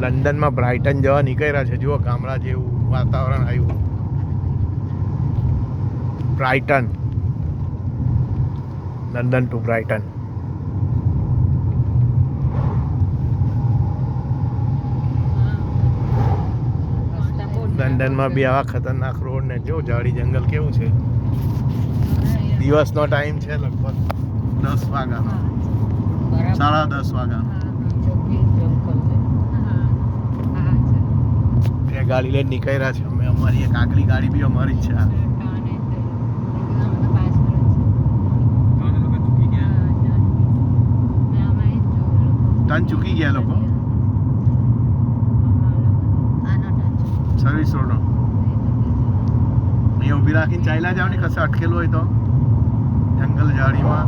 લંડનમાં બ્રાઇટન જવા નીકળ્યા છે. જુઓ ગામડા જેવું વાતાવરણ આવ્યું. Brighton, London to Brighton. લંડનમાં બી આવા ખતરનાક રોડ ને જો ઝાડી જંગલ કેવું છે. દિવસનો ટાઈમ છે લગભગ 10 વાગ્યાનો, 10:30 વાગ્યાનો. એ ગાડી લઈને નીકળ્યા છે અમે. અમારી એક આગલી ગાડી બી અમારી જ છે. ટર્ન ચૂકી ગયા લોકો સર્વિસ રોડનો. અહીંયા ઊભી રાખીને ચાલ્યા જાવ ને કશે અટકેલું હોય તો જંગલ ઝાડીમાં.